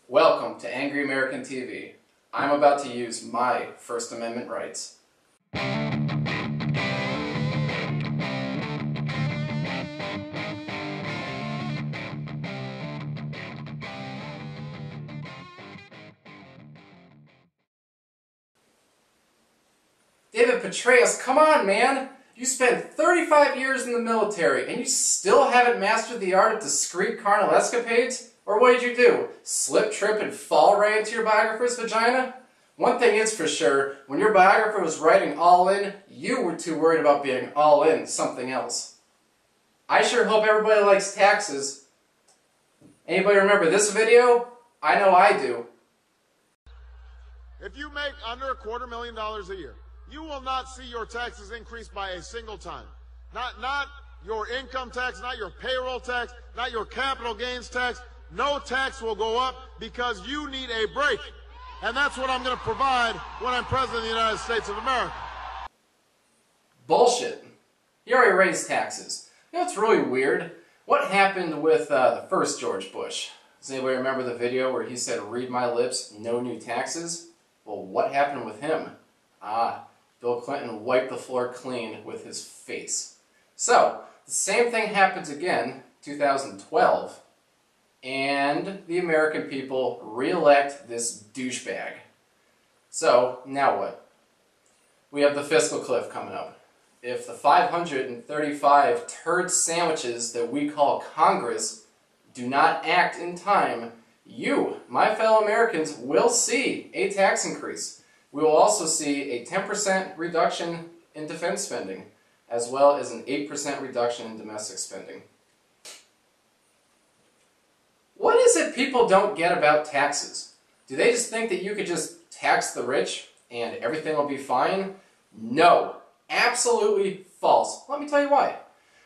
Welcome to Angry American TV. I'm about to use my First Amendment rights. David Petraeus, come on, man! You spent 35 years in the military and you still haven't mastered the art of discreet carnal escapades? Or what did you do? Slip, trip, and fall right into your biographer's vagina? One thing is for sure, when your biographer was writing all in, you were too worried about being all in something else. I sure hope everybody likes taxes. Anybody remember this video? I know I do. If you make under $250,000 a year, you will not see your taxes increase by a single time. Not your income tax, not your payroll tax, not your capital gains tax. No tax will go up because you need a break. And that's what I'm going to provide when I'm President of the United States of America. Bullshit. He already raised taxes. You know what's really weird? What happened with the first George Bush? Does anybody remember the video where he said, "Read my lips, no new taxes"? Well, what happened with him? Bill Clinton wiped the floor clean with his face. So, the same thing happens again, 2012, and the American people re-elect this douchebag. So, now what? We have the fiscal cliff coming up. If the 535 turd sandwiches that we call Congress do not act in time, you, my fellow Americans, will see a tax increase. We will also see a 10% reduction in defense spending, as well as an 8% reduction in domestic spending. What is it people don't get about taxes? Do they just think that you could just tax the rich and everything will be fine? No, absolutely false. Let me tell you why.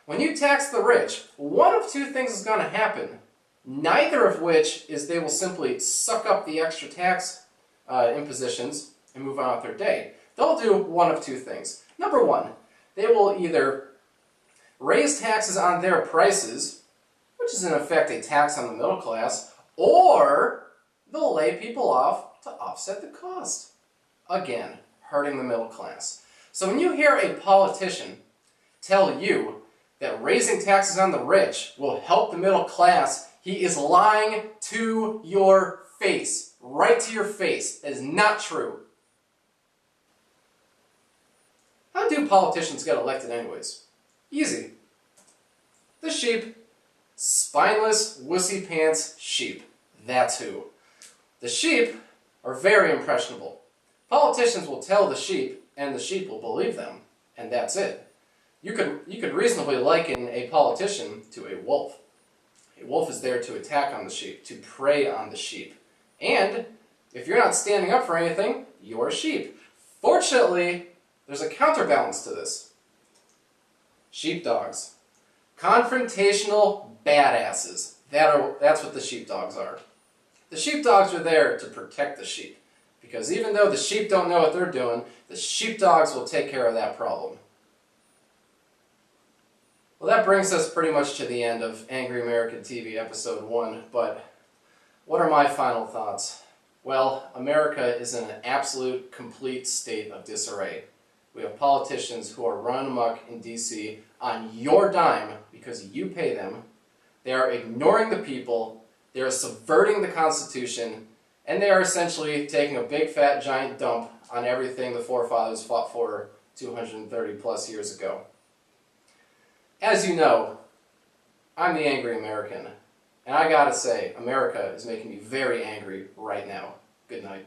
When you tax the rich, one of two things is going to happen, neither of which is they will simply suck up the extra tax impositions and move on with their day. They'll do one of two things. Number one, they will either raise taxes on their prices, which is in effect a tax on the middle class, or they'll lay people off to offset the cost. Again, hurting the middle class. So when you hear a politician tell you that raising taxes on the rich will help the middle class, he is lying to your face. Right to your face. That is not true. How do politicians get elected anyways? Easy. The sheep. Spineless, wussy pants sheep. That's who. The sheep are very impressionable. Politicians will tell the sheep, and the sheep will believe them, and that's it. You could reasonably liken a politician to a wolf. A wolf is there to attack on the sheep, to prey on the sheep. And if you're not standing up for anything, you're a sheep. Fortunately, there's a counterbalance to this. Sheepdogs. Confrontational badasses. That's what the sheepdogs are. The sheepdogs are there to protect the sheep. Because even though the sheep don't know what they're doing, the sheepdogs will take care of that problem. Well, that brings us pretty much to the end of Angry American TV Episode 1, but what are my final thoughts? Well, America is in an absolute, complete state of disarray. We have politicians who are running amok in D.C. on your dime because you pay them. They are ignoring the people, they are subverting the Constitution, and they are essentially taking a big fat giant dump on everything the forefathers fought for 230 plus years ago. As you know, I'm the Angry American, and I gotta say, America is making me very angry right now. Good night.